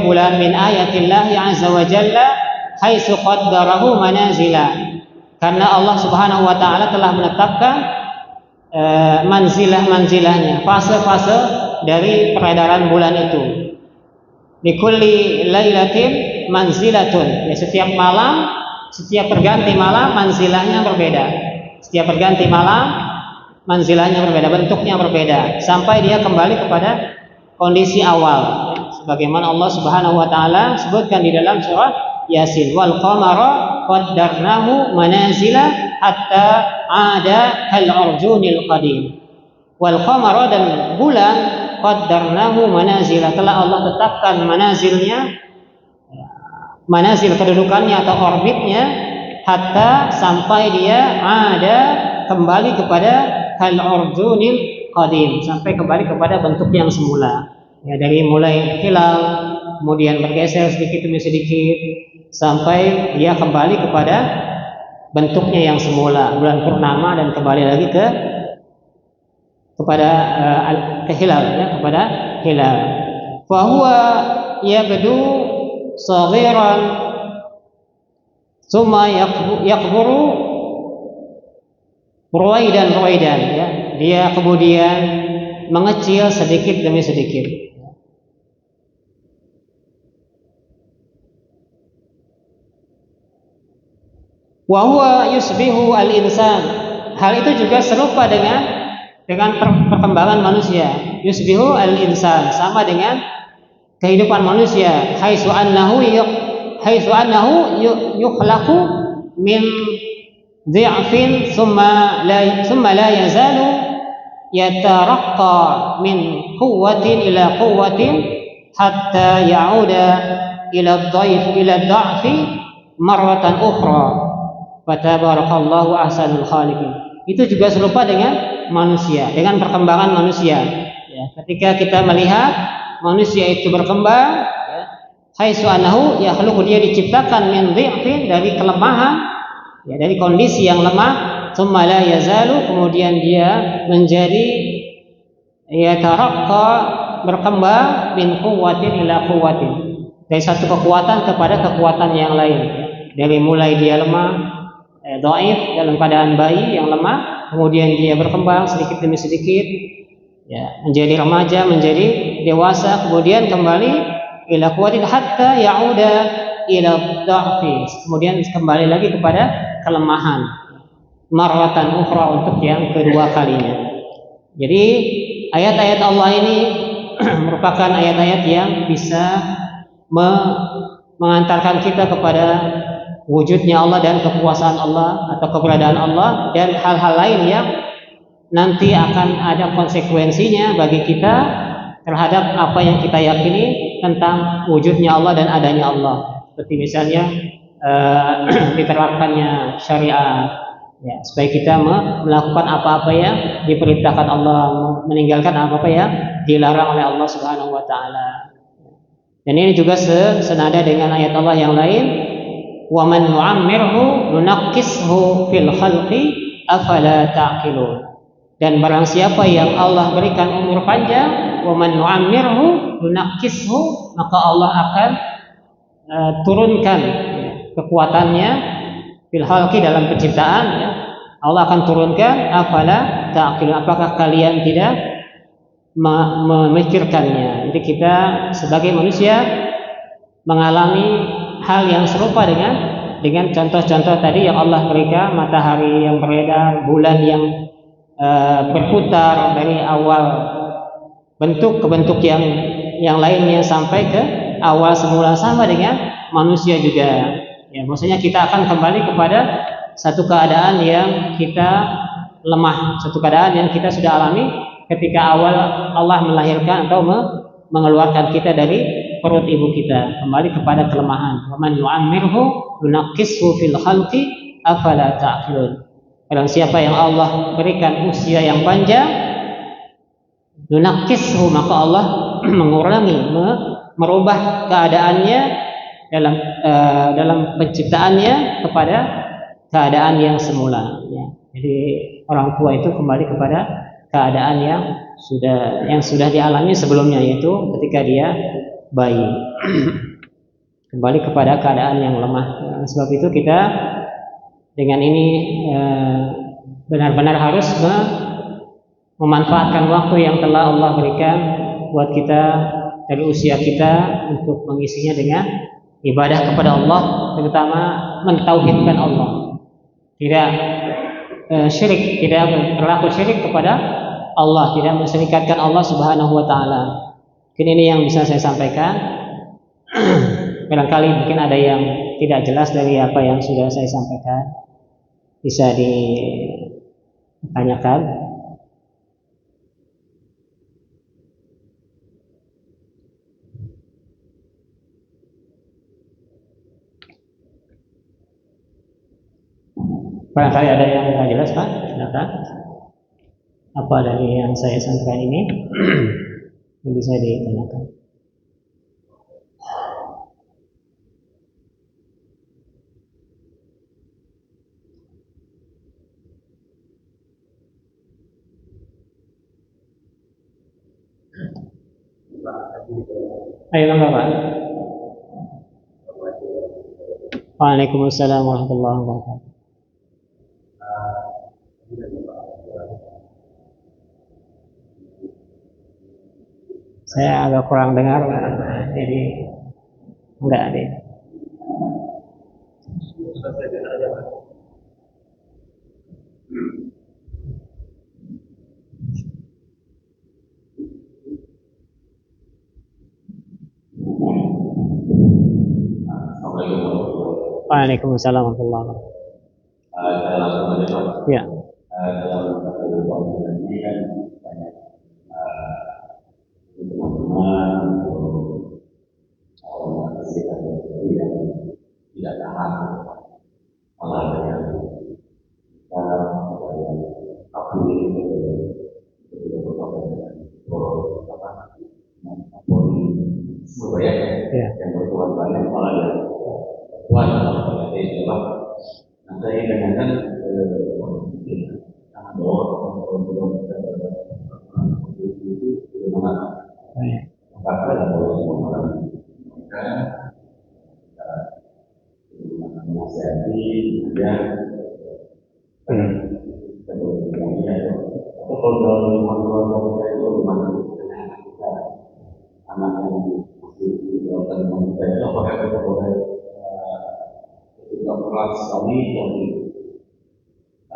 bulan min ayatillahi azza wa jalla haitsu qaddarahu manazila. Karena Allah Subhanahu wa taala telah menetapkan manzilah-manzilahnya, fase-fase dari peredaran bulan itu. Likulli lailatin manzilatun. Ya, setiap malam, setiap perganti malam manzilahnya berbeda. Setiap perganti malam manzilahnya berbeda, bentuknya berbeda sampai dia kembali kepada kondisi awal. Sebagaimana Allah Subhanahu wa taala sebutkan di dalam surah Yasin, wal qamara qaddarnahu manazila hatta ada kal urjunil qadim. Wal qamara, dan bulan, qaddarnahu manazila, telah Allah tetapkan manazilnya, manazil kedudukannya atau orbitnya, hatta sampai dia ada kembali kepada kal urjunil qadim, sampai kembali kepada bentuk yang semula. Ya, dari mulai hilal kemudian bergeser sedikit demi sedikit sampai dia kembali kepada bentuknya yang semula, bulan purnama, dan kembali lagi kepada hilal, ya, kepada hilal. Fa huwa yabdu saghiran thumma yakburu ruwaidan, ya. Dia kemudian mengecil sedikit demi sedikit. Wa huwa yusbihu al-insan. Hal itu juga serupa dengan perkembangan manusia. Yusbihu al-insan, sama dengan kehidupan manusia. Haitsu annahu yukhlaqu min dhi'fin thumma la yazalu yataraqqa min quwwatin ila quwwatin hatta ya'uda ila ad-dha'fi marratan ukhra. Fatabarakallahu ahsanul khaliqin. Itu juga serupa dengan manusia, dengan perkembangan manusia. Ya, ketika kita melihat manusia itu berkembang, ya, haitsu annahu yakhluqu, dia diciptakan min dhi'fin, dari kelemahan, ya, dari kondisi yang lemah, tsumma la yazalu, kemudian dia menjadi yataraqqa, berkembang, min quwwatin ila quwwatin, dari satu kekuatan kepada kekuatan yang lain, ya. Dari mulai dia lemah, dhaif, dalam keadaan bayi yang lemah, kemudian dia berkembang sedikit demi sedikit, ya, menjadi remaja, menjadi dewasa, kemudian kembali ila quwwatin hatta ya'uda ila dha'fi, kemudian kembali lagi kepada kelemahan, marratan ukhra, untuk yang kedua kalinya. Jadi ayat-ayat Allah ini merupakan ayat-ayat yang bisa mengantarkan kita kepada wujudnya Allah dan kekuasaan Allah atau keberadaan Allah, dan hal-hal lain yang nanti akan ada konsekuensinya bagi kita terhadap apa yang kita yakini tentang wujudnya Allah dan adanya Allah. Seperti misalnya diterapkannya syariat, ya, supaya kita melakukan apa-apa yang diperintahkan Allah, meninggalkan apa-apa yang dilarang oleh Allah Subhanahu wa taala. Dan ini juga senada dengan ayat Allah yang lain, wa man nu'ammirhu nunaqqishu fil khalqi afala ta'qilun. Dan barang siapa yang Allah berikan umur panjang, wa man nu'ammirhu nunaqqishu, maka Allah akan turunkan, ya, kekuatannya fil khalqi, dalam penciptaan, ya. Allah akan turunkan, afala ta'qilun, apakah kalian tidak memikirkannya. Jadi kita sebagai manusia mengalami hal yang serupa dengan contoh-contoh tadi yang Allah berikan, matahari yang beredar, bulan yang berputar dari awal bentuk ke bentuk yang lainnya sampai ke awal semula, sama dengan manusia juga. Ya, maksudnya kita akan kembali kepada satu keadaan yang kita lemah, satu keadaan yang kita sudah alami ketika awal Allah melahirkan atau mengeluarkan kita dari perut ibu kita, kembali kepada kelemahan. Wa man nu'ammirhu nunaqqishu fil khalqi afala ta'qilun. Barang siapa yang Allah berikan usia yang panjang, nunaqqishu, maka Allah mengurangi, merubah keadaannya dalam penciptaannya kepada keadaan yang semula, ya. Jadi orang tua itu kembali kepada keadaan yang yang sudah dialami sebelumnya, yaitu ketika dia bayi. Kembali kepada keadaan yang lemah. Sebab itu kita dengan ini benar-benar harus memanfaatkan waktu yang telah Allah berikan buat kita dari usia kita untuk mengisinya dengan ibadah kepada Allah, terutama mentauhidkan Allah. Tidak syirik, tidak berlaku syirik kepada Allah, tidak menserikatkan Allah Subhanahu wa taala. Mungkin ini yang bisa saya sampaikan. Barangkali mungkin ada yang tidak jelas dari apa yang sudah saya sampaikan, bisa ditanyakan. Barangkali ada yang tidak jelas, Pak, silakan. Apa dari yang saya sampaikan ini yang bisa ditanyakan? Ayo, enggak, Pak. Waalaikumsalam warahmatullahi wabarakatuh. Saya agak kurang dengar, jadi enggak deh. Waalaikumsalam warahmatullahi wabarakatuh. Ya. Tidak tahan olahraga yang bertuan banyak olahraga tuan nanti dengan menasihati dia kalau kita itu gimana anak yang masih di dalam kita itu apakah kita boleh ketika kelas kami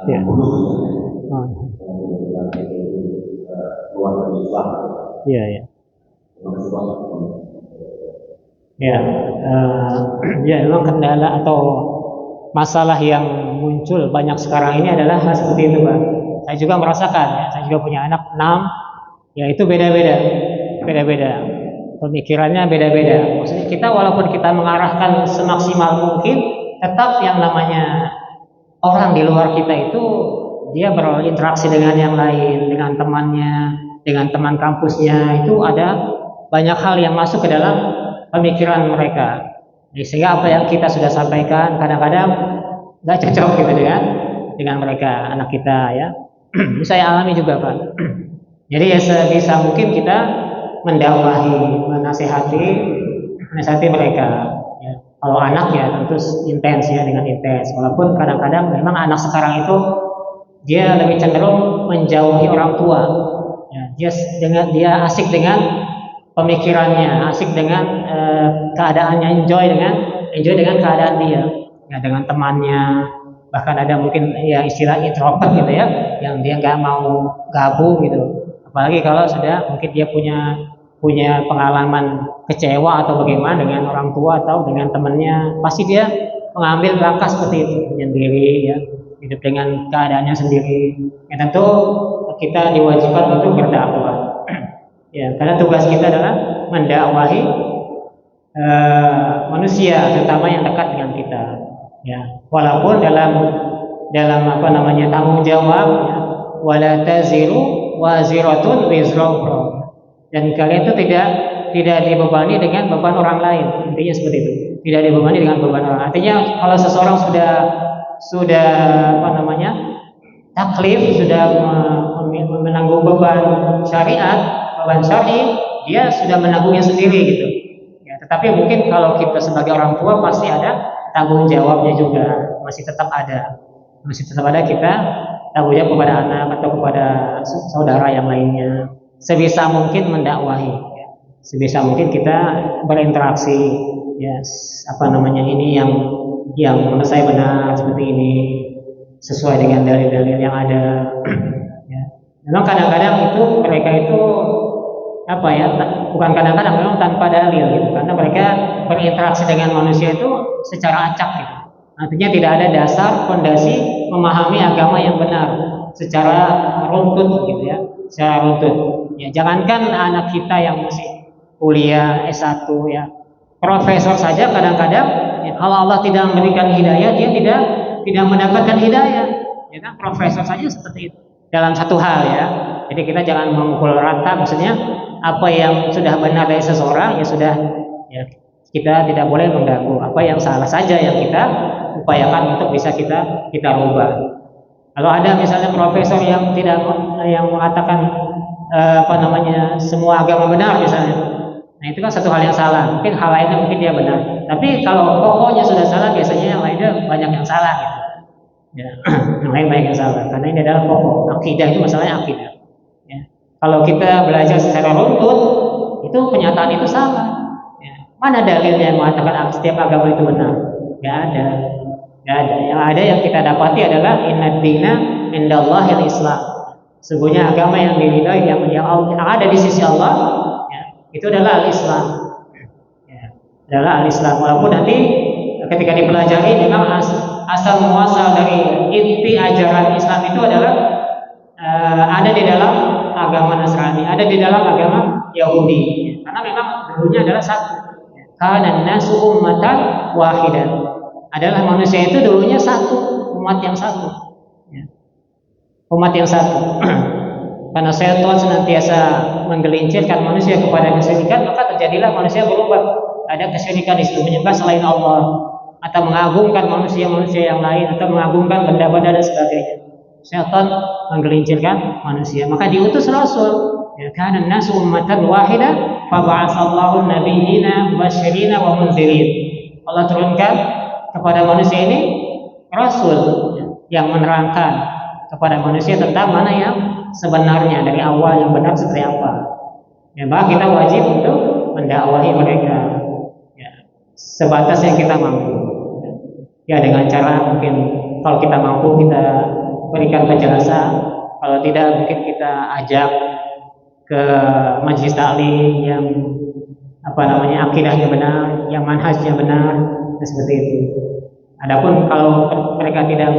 yang bunuh keluar dari Islam. Iya. Ya, memang kendala atau masalah yang muncul banyak sekarang ini adalah hal seperti itu, Pak. Saya juga merasakan, ya, saya juga punya anak 6, ya itu beda-beda, pemikirannya beda-beda. Maksudnya kita walaupun kita mengarahkan semaksimal mungkin, tetap yang namanya orang di luar kita itu dia berinteraksi dengan yang lain, dengan temannya, dengan teman kampusnya, itu ada banyak hal yang masuk ke dalam pemikiran mereka. Jadi, sehingga apa yang kita sudah sampaikan kadang-kadang nggak cocok gitu dengan mereka, anak kita, ya. Saya alami juga, Pak. Jadi ya sebisa mungkin kita mendakwahi, menasihati mereka. Ya. Kalau anak ya tentu intens, ya, dengan intens. Walaupun kadang-kadang memang anak sekarang itu dia lebih cenderung menjauhi orang tua. Ya, dia asik dengan pemikirannya, asik dengan keadaannya, enjoy dengan keadaan dia, ya, dengan temannya. Bahkan ada mungkin ya istilah introvert gitu, ya, yang dia nggak mau gabung gitu. Apalagi kalau sudah mungkin dia punya pengalaman kecewa atau bagaimana dengan orang tua atau dengan temannya, pasti dia mengambil langkah seperti itu sendiri, ya, hidup dengan keadaannya sendiri. Ya, tentu kita diwajibkan untuk berdakwah. Ya, karena tugas kita adalah mendakwahi manusia, terutama yang dekat dengan kita. Ya, walaupun dalam apa namanya tanggung jawab, ya, wala taziru waziratun wizra ukhra. Dan kalian itu tidak dibebani dengan beban orang lain. Intinya seperti itu. Tidak dibebani dengan beban orang. Artinya kalau seseorang sudah apa namanya taklif, sudah menanggung beban syariat, beban syar'i, dia sudah menanggungnya sendiri gitu. Ya, tetapi mungkin kalau kita sebagai orang tua pasti ada tanggung jawabnya juga, masih tetap ada kita tanggung jawab kepada anak atau kepada saudara yang lainnya. Sebisa mungkin mendakwahi, ya. Sebisa mungkin kita berinteraksi, ya, ini yang menurut saya benar seperti ini, sesuai dengan dalil-dalil yang ada. Ya. Memang kadang-kadang itu mereka itu bukan kadang-kadang, memang tanpa dalil gitu, karena mereka berinteraksi dengan manusia itu secara acak gitu. Artinya tidak ada dasar fondasi memahami agama yang benar secara runtut gitu ya, secara runtut. Ya, jangankan anak kita yang masih kuliah S1 ya, profesor saja kadang-kadang ya, kalau Allah tidak memberikan hidayah, dia tidak mendapatkan hidayah. Ya kan, profesor saja seperti itu dalam satu hal ya. Jadi kita jangan memukul rata, maksudnya apa yang sudah benar dari seseorang ya sudah, ya kita tidak boleh mengganggu. Apa yang salah saja yang kita upayakan untuk bisa kita rubah. Kalau ada misalnya profesor yang mengatakan semua agama benar misalnya, nah itu kan satu hal yang salah. Mungkin hal lainnya mungkin dia benar, tapi kalau pokoknya sudah salah, biasanya yang lainnya banyak yang salah gitu. Ya, yang lain banyak yang salah, karena ini adalah pokok akidah, itu masalahnya akidah. Ya. Kalau kita belajar secara runtut, itu kenyataan itu salah. Ya. Mana dalilnya yang mengatakan setiap agama itu benar? Gak ada. Yang ada yang kita dapati adalah innad dina indallahil Islam. Sesungguhnya agama yang diridhoi yang ada di sisi Allah, ya, itu adalah al-Islam. Ya, adalah al-Islam. Walaupun nanti ketika dipelajari memang asal muasal dari inti ajaran Islam itu adalah ada di dalam agama Nasrani, ada di dalam agama Yahudi. Ya, karena memang dulunya adalah satu. Kana nasu ummatan wahidan. Adalah manusia itu dulunya satu, umat yang satu. Ya. Umat yang satu. Karena syaitan senantiasa menggelincirkan manusia kepada kesyirikan, maka terjadilah manusia berubah. Ada kesyirikan di situ, menyembah selain Allah, atau mengagungkan manusia-manusia yang lain, atau mengagungkan benda-benda dan sebagainya. Syaitan menggelincirkan manusia. Maka diutus Rasul. Ya, kana nasu ummatan wahidah, fa ba'atsallahu nabiyyina mubasysyirina wa mundzirin. Allah turunkan kepada manusia ini Rasul, ya, yang menerangkan kepada manusia tentang mana yang sebenarnya dari awal, yang benar seperti apa. Ya, maka kita wajib untuk mendakwahi mereka, ya, sebatas yang kita mampu. Ya, dengan cara mungkin kalau kita mampu kita berikan penjelasan, kalau tidak mungkin kita ajak ke majelis taklim yang akidahnya benar, yang manhajnya benar, dan seperti itu. Adapun kalau mereka tidak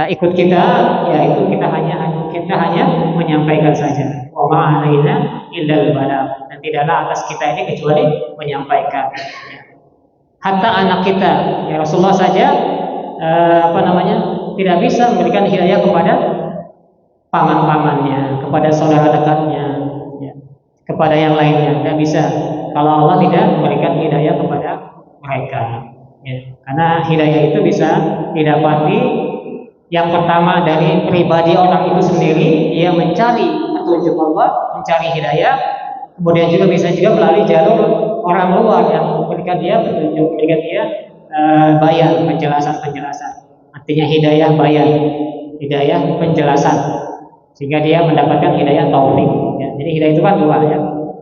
ikut kita, ya itu kita hanya menyampaikan saja. Wa ma 'alaina illal balagh, dan tidaklah atas kita ini kecuali menyampaikan. Hatta anak kita, ya Rasulullah saja tidak bisa memberikan hidayah kepada paman-pamannya, kepada saudara dekatnya, ya, kepada yang lainnya, tidak bisa kalau Allah tidak memberikan hidayah kepada mereka. Ya, karena hidayah itu bisa didapati yang pertama dari pribadi orang itu sendiri, dia mencari petunjuk Allah, mencari hidayah. Kemudian juga bisa melalui jalur orang luar yang memberikan dia petunjuk, memberikan dia bayan, penjelasan. Artinya hidayah bayan, hidayah penjelasan, sehingga dia mendapatkan hidayah taufik. Ya, jadi hidayah itu kan dua ya.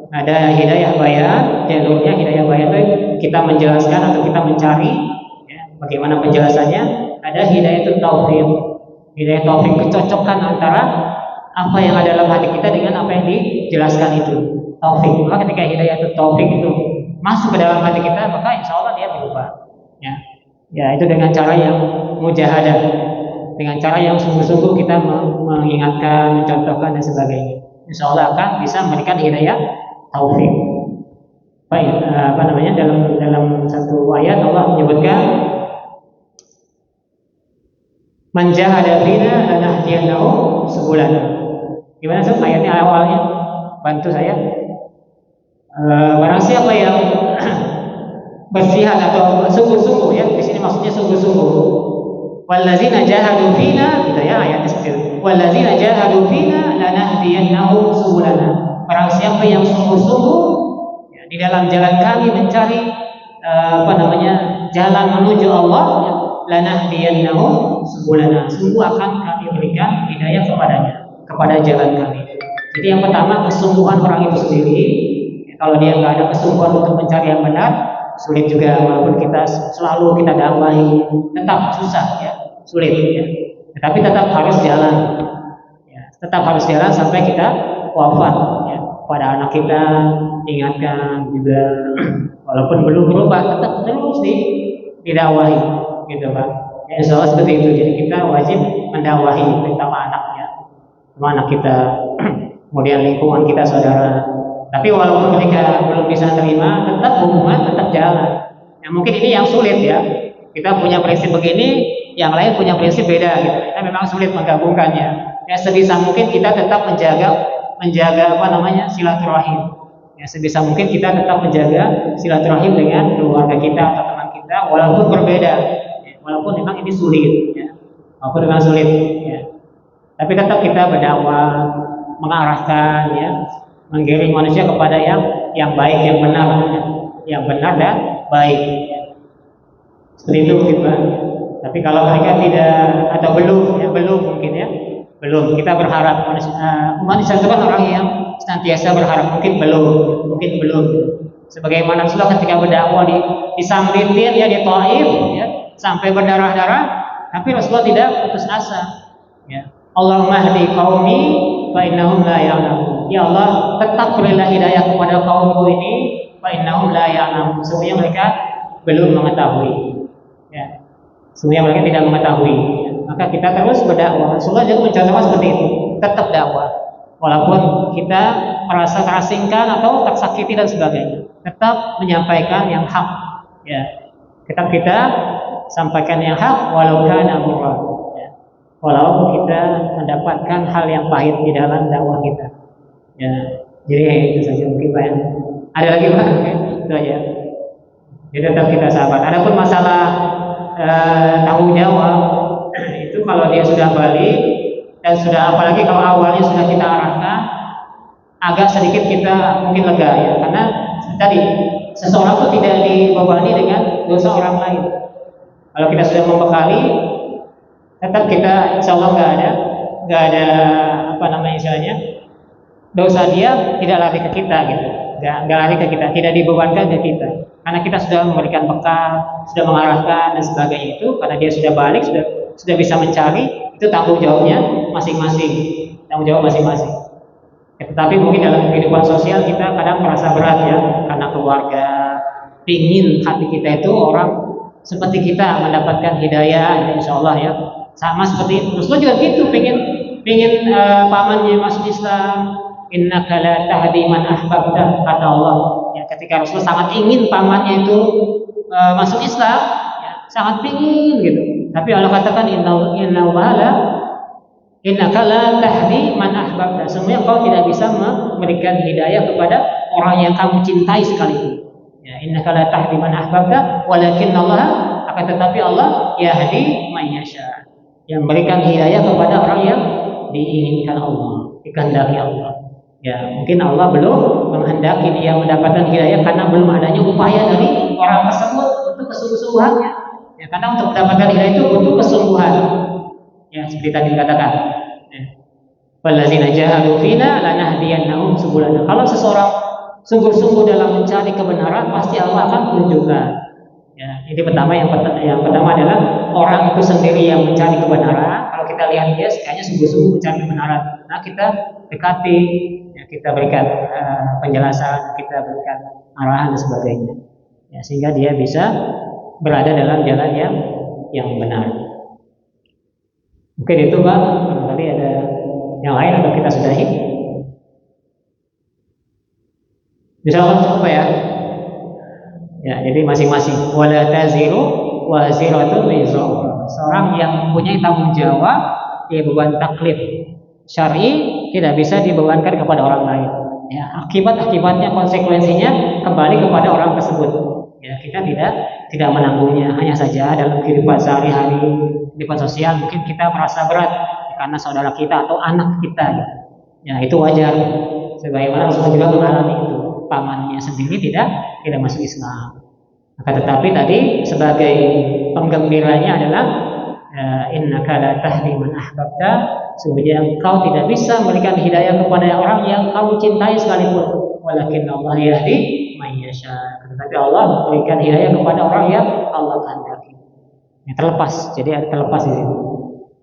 Ada hidayah bayan, jalurnya hidayah bayan itu kita menjelaskan atau kita mencari, ya, bagaimana penjelasannya. Ada hidayah itu taufik, hidayah taufik kecocokan antara apa yang ada dalam hati kita dengan apa yang dijelaskan itu. Taufik. Maka ketika hidayah itu taufik itu masuk ke dalam hati kita, maka insya Allah dia berubah. Ya, itu dengan cara yang mujahadah, dengan cara yang sungguh-sungguh kita mengingatkan, mencontohkan dan sebagainya. Insya Allah akan bisa memberikan hidayah taufik. Baik, dalam satu ayat Allah menyebutkan man jahada fina lanahdiyannahum subulana. Gimana sih ayatnya awalnya? Bantu saya. Barang siapa yang berjihad atau sungguh-sungguh, ya, di sini maksudnya sungguh-sungguh Wallazina jahadu fina, gitu ya ayatnya seperti itu. Wallazina jahadu fina lanahdiyannahum subulana. Barang siapa yang sungguh-sungguh ya, di dalam jalan kami mencari jalan menuju Allah, ya, lanahdiyannahum subulana. Sungguh akan kami berikan hidayah kepadanya, kepada jalan kami. Jadi yang pertama kesungguhan orang itu sendiri. Ya, kalau dia nggak ada kesungguhan untuk mencari yang benar, sulit juga walaupun kita selalu kita dakwahi, tetap susah ya, sulit ya. Tetapi tetap harus jalan. Ya, tetap harus jalan sampai kita wafat ya. Pada anak kita ingatkan juga walaupun belum berubah tetap terus didakwahi gitu Pak. Ya, insya Allah seperti itu. Jadi kita wajib mendakwahi terutama anak ya. Sama anak kita, kemudian lingkungan kita, saudara. Tapi walaupun mereka belum bisa terima, tetap hubungan tetap jalan. Ya, mungkin ini yang sulit ya. Kita punya prinsip begini, yang lain punya prinsip beda gitu. Kita memang sulit menggabungkannya. Ya sebisa mungkin kita tetap menjaga silaturahim. Ya sebisa mungkin kita tetap menjaga silaturahim dengan keluarga kita atau teman kita, walaupun berbeda. Ya, walaupun memang ini sulit. Ya. Walaupun memang sulit. Ya. Tapi tetap kita berdakwah, mengarahkan ya. Menggiring manusia kepada yang baik, yang benar, yang benar dan baik. Seperti itu mungkin Pak. Tapi kalau mereka tidak atau belum mungkin ya, belum. Kita berharap manusia itu kan orang yang senantiasa berharap, mungkin belum. Sebagaimana Rasulullah ketika berdakwah di Samritin ya di Taif ya, sampai berdarah-darah, tapi Rasulullah tidak putus asa. Ya. Allahumma hdi qaumi fa innahum la ya'lamun. Ya Allah, tetap berilah hidayah kepada kaumku ini, fa innahum la ya'lamun. Sesungguhnya mereka belum mengetahui. Ya. Sesungguhnya mereka tidak mengetahui. Ya. Maka kita terus berdakwah. Rasulullah juga mencontohkan seperti itu. Tetap dakwah. Walaupun kita merasa terasingkan atau tersakiti dan sebagainya, tetap menyampaikan yang hak. Ya. Tetap kita sampaikan yang hak walau kana murra. Walau kita mendapatkan hal yang pahit di dalam dakwah kita. Ya, jadi itu saja mungkin Pak. Ada lagi Pak? Itu aja. Jadi tetap kita sabar. Adapun masalah tanggung jawab itu kalau dia sudah balik dan sudah, apalagi kalau awalnya sudah kita arahkan, agak sedikit kita mungkin lega ya, karena tadi seseorang itu tidak dibebani dengan dosa orang lain. Kalau kita sudah membekali, tetap kita insya Allah nggak ada istilahnya, dosa dia tidak lari ke kita gitu, nggak lari ke kita, tidak dibebankan ke kita, karena kita sudah memberikan bekal, sudah mengarahkan dan sebagainya. Itu karena dia sudah balik, sudah bisa mencari, itu tanggung jawabnya masing-masing, Ya, tetapi mungkin dalam kehidupan sosial kita kadang merasa berat ya, karena keluarga pingin hati kita itu orang seperti kita mendapatkan hidayah, insya Allah ya. Sama seperti itu. Rasulullah juga gitu, pengen pamannya masuk Islam. Innaka la tahdi man ahbabta, kata Allah. Ya, ketika Rasulullah sangat ingin pamannya itu masuk Islam, ya, sangat pingin gitu. Tapi Allah katakan innaka la tahdi man ahbabta. Semuanya kau tidak bisa memberikan hidayah kepada orang yang kamu cintai sekalipun. Ya, innaka la tahdi man ahbabta, walakin Allah, akan tetapi Allah yahdi man yasha. Yang memberikan hidayah kepada orang yang diinginkan Allah, dikehendaki Allah. Ya, mungkin Allah belum menghendaki dia mendapatkan hidayah karena belum adanya upaya dari orang tersebut untuk kesungguh-sungguhannya. Ya, karena untuk mendapatkan hidayah itu butuh kesungguhan. Ya, seperti tadi dikatakan. Ya. Wallazina jahadu fina lanahdiyannahum subulana. Kalau seseorang sungguh-sungguh dalam mencari kebenaran, pasti Allah akan tunjukkan. Ya, ini pertama, yang pertama adalah orang itu sendiri yang mencari kebenaran. Kalau kita lihat dia kayaknya sungguh-sungguh mencari kebenaran, nah kita dekati, ya, kita berikan penjelasan, kita berikan arahan dan sebagainya, ya, sehingga dia bisa berada dalam jalan yang benar. Mungkin itu Pak. Tadi ada yang lain atau kita sudahi? Bisa apa ya? Ya, jadi masing-masing. Wala taziru waziratun wizra. Seorang yang mempunyai tanggung jawab, dia beban taklif syar'i tidak bisa dibebankan kepada orang lain. Ya, akibatnya, konsekuensinya kembali kepada orang tersebut. Ya, kita tidak menanggungnya. Hanya saja dalam kehidupan sehari-hari, kehidupan sosial mungkin kita merasa berat karena saudara kita atau anak kita. Gitu. Ya, itu wajar. Sebagaimana Rasulullah juga mengalami itu. Pamannya sendiri tidak masuk Islam. Maka tetapi tadi sebagai penggembiranya adalah innaka la tahdi man ahbabta, sesungguhnya engkau tidak bisa memberikan hidayah kepada orang yang kamu cintai sekalipun, walakin Allah yahdi man yasha, tetapi Allah memberikan hidayah kepada orang yang Allah kehendaki. Ya, terlepas, jadi ada terlepas di situ.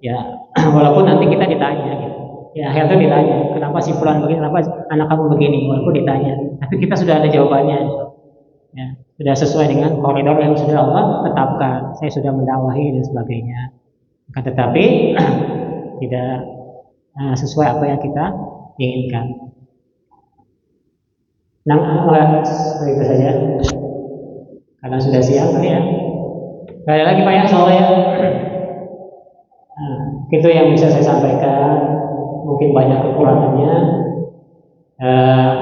Ya, walaupun nanti kita ditanya gitu. Ya, akhirnya ditanya, kenapa si fulan begini, kenapa anak kamu begini, walaupun ditanya, tapi kita sudah ada jawabannya gitu. Ya, sudah sesuai dengan koridor yang sudah Allah tetapkan. Saya sudah mendakwahi dan sebagainya. Tetapi tidak sesuai apa yang kita inginkan. Itu saja. Karena sudah siang ya. Gak ada lagi Pak ya, soalnya ya. Itu yang bisa saya sampaikan. Mungkin banyak kekurangannya.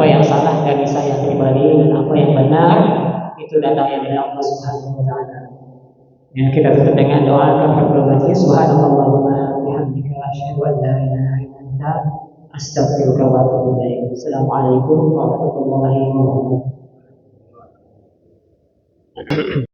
Apa yang salah dari saya pribadi dan apa yang benar itu datangnya dari Allah Subhanahu wa taala. Ya, kita tutup dengan doa kafaratul majlis. Subhanallahumma bihamdika asyhadu an la ilaha illa anta astaghfiruka wa atubu ilaik. Assalamualaikum warahmatullahi wabarakatuh.